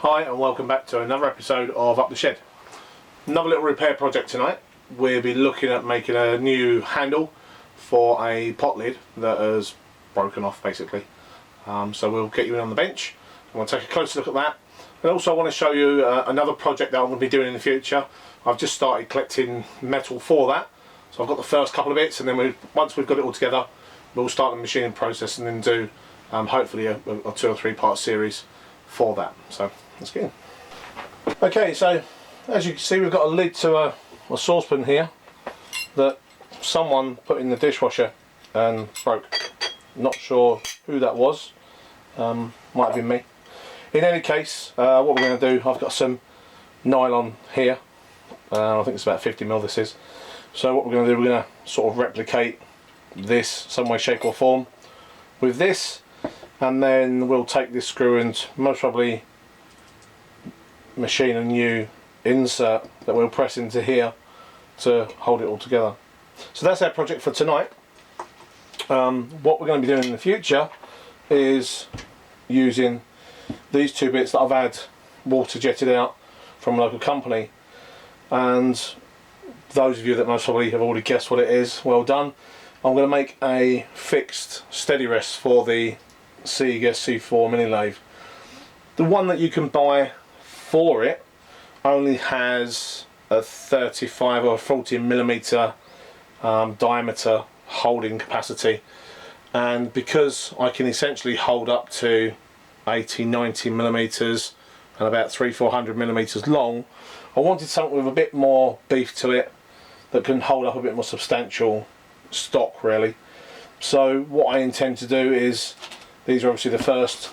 Hi and welcome back to another episode of Up the Shed. Another little repair project tonight. We'll be looking at making a new handle for a pot lid that has broken off basically. So we'll get you in on the bench and we'll take a closer look at that. And also I want to show you another project that I'm going to be doing in the future. I've just started collecting metal for that. So I've got the first couple of bits, and then once we've got it all together, we'll start the machining process and then do hopefully a 2 or 3 part series for that. So let's get in. Okay, so as you can see, we've got a lid to a saucepan here that someone put in the dishwasher and broke. Not sure who that was. Might have been me. In any case, what we're going to do, I've got some nylon here. I think it's about 50mm this is. So what we're going to do, we're going to sort of replicate this some way, shape or form with this, and then we'll take this screw and most probably machine a new insert that we'll press into here to hold it all together. So that's our project for tonight. What we're going to be doing in the future is using these 2 bits that I've had water jetted out from a local company, and those of you that most probably have already guessed what it is, well done. I'm going to make a fixed steady rest for the Sega C4 mini lathe. The one that you can buy for it only has a 35 or 40mm diameter holding capacity, and because I can essentially hold up to 80-90mm and about 300-400mm long, I wanted something with a bit more beef to it that can hold up a bit more substantial stock really. So what I intend to do is, these are obviously the first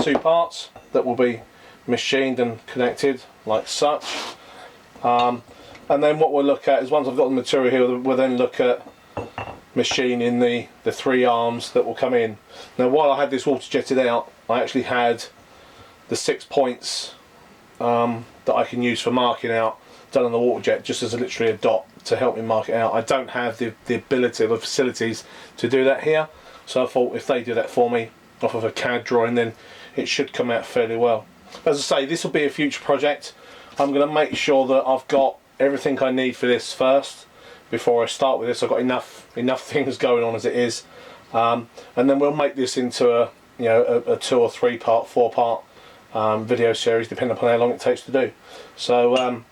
2 parts that will be machined and connected like such, and then what we'll look at is, once I've got the material here, we'll then look at machining the 3 arms that will come in. Now while I had this water jetted out, I actually had the 6 points that I can use for marking out done on the water jet, just as literally a dot to help me mark it out. I don't have the ability or the facilities to do that here, so I thought if they do that for me off of a CAD drawing, then it should come out fairly well. As I say, this will be a future project. I'm going to make sure that I've got everything I need for this first before I start with this. I've got enough things going on as it is, and then we'll make this into a 2 or 3 part, 4 part video series, depending upon how long it takes to do. So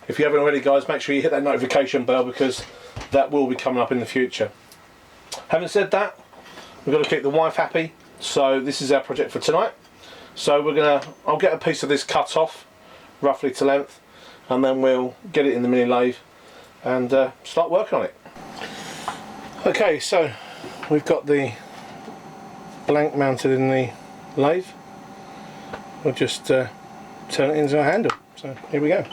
if you haven't already, guys, make sure you hit that notification bell, because that will be coming up in the future. Having said that, we've got to keep the wife happy, so this is our project for tonight. So I'll get a piece of this cut off roughly to length, and then we'll get it in the mini lathe and start working on it. Okay, so we've got the blank mounted in the lathe. We'll just turn it into a handle. So here we go.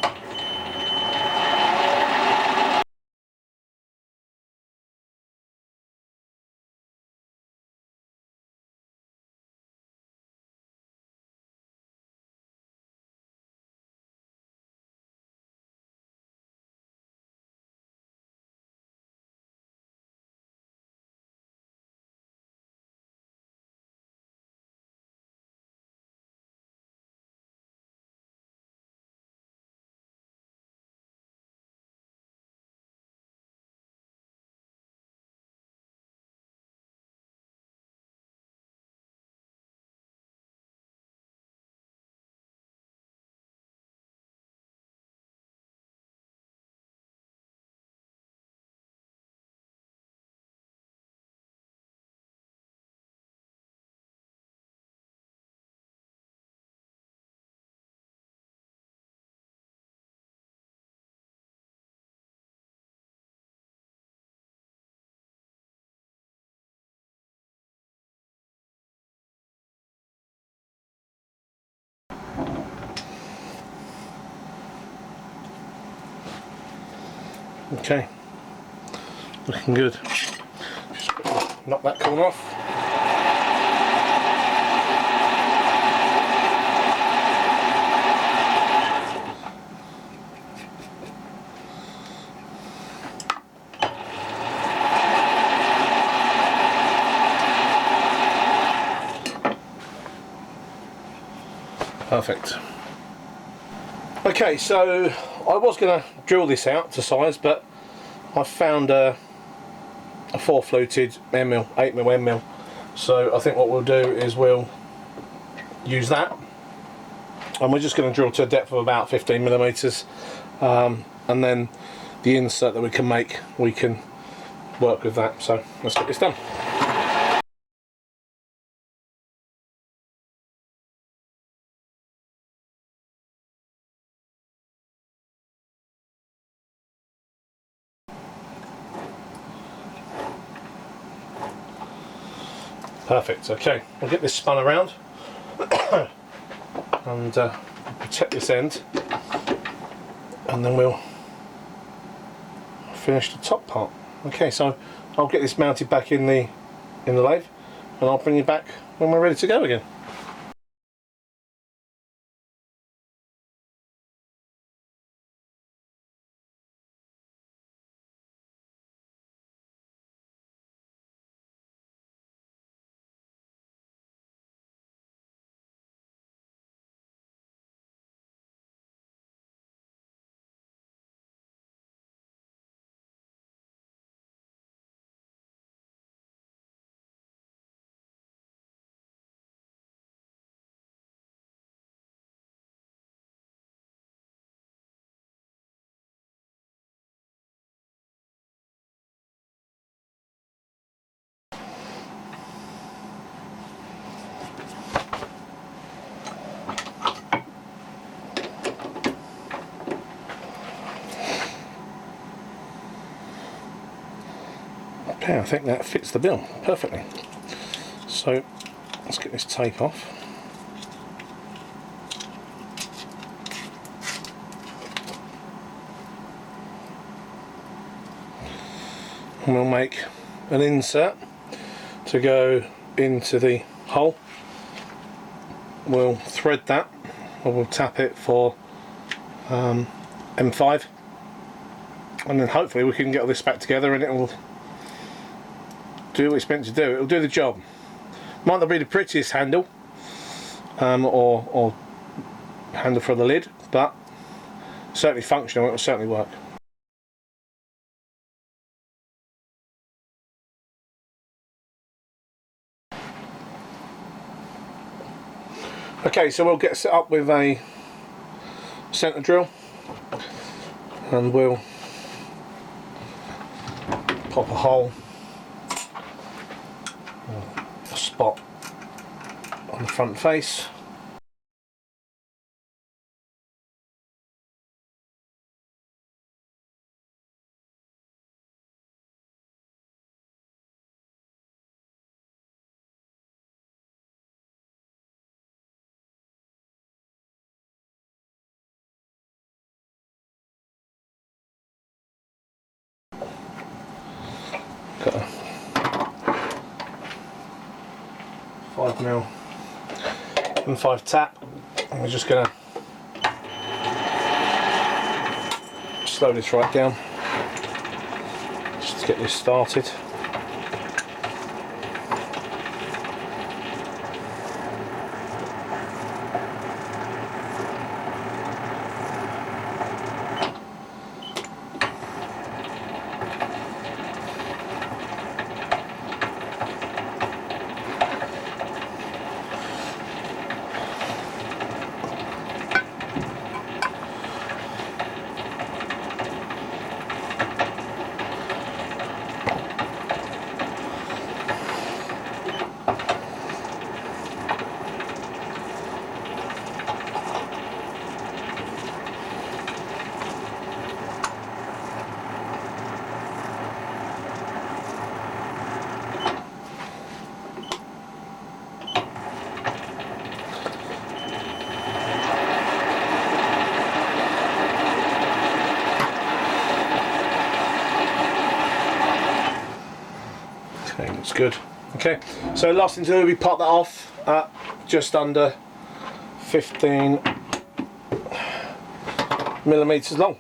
Okay, looking good. Just knock that corner off. Perfect. Okay, so I was going to drill this out to size, but I found a 4-fluted M-mill, 8mm M-mill. So I think what we'll do is we'll use that, and we're just going to drill to a depth of about 15mm, and then the insert that we can make, we can work with that. So let's get this done. Perfect. Okay, we'll get this spun around and protect this end, and then we'll finish the top part. Okay, so I'll get this mounted back in the lathe, and I'll bring you back when we're ready to go again. Okay, I think that fits the bill perfectly. So let's get this tape off. And we'll make an insert to go into the hole. We'll thread that, or we'll tap it for M5, and then hopefully we can get all this back together and it will do what it's meant to do. It'll do the job. Might not be the prettiest handle, or handle for the lid, but certainly functional. It will certainly work. Okay, so we'll get set up with a centre drill, and we'll pop a hole, a spot on the front face. Got a 5mm and 5 tap, and we're just going to slow this right down just to get this started. Okay, looks good. Okay, so last thing to do, we pop that off at just under 15mm long.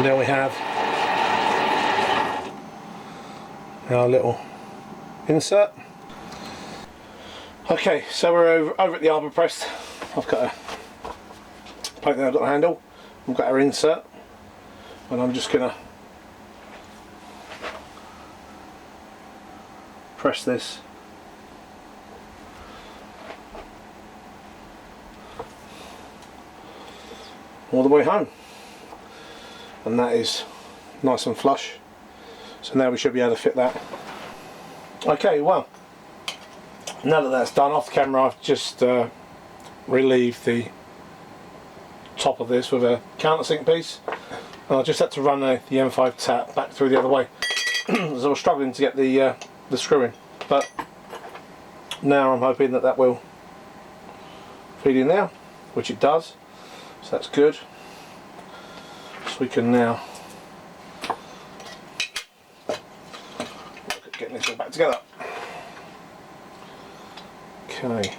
And there we have our little insert. Okay, so we're over at the arbor press. I've got a plate there, I've got a handle, I've got our insert, and I'm just going to press this all the way home, and that is nice and flush. So now we should be able to fit that. Okay, well, now that that's done off the camera, I've just relieved the top of this with a countersink piece, and I just had to run the M5 tap back through the other way as I was struggling to get the screw in, but now I'm hoping that that will feed in there, which it does, so that's good. So we can now look at getting this all back together. Okay.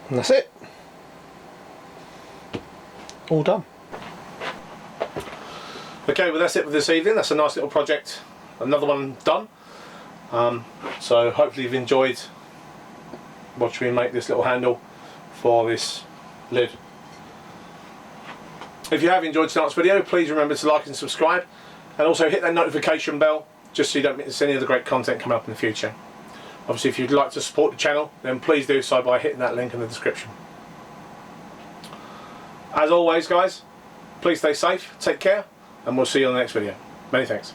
And that's it. All done. Okay, well that's it for this evening. That's a nice little project. Another one done. So hopefully you've enjoyed watching me make this little handle for this lid. If you have enjoyed tonight's video, please remember to like and subscribe, and also hit that notification bell just so you don't miss any of the great content coming up in the future. Obviously, if you'd like to support the channel, then please do so by hitting that link in the description. As always, guys, please stay safe, take care, and we'll see you on the next video. Many thanks.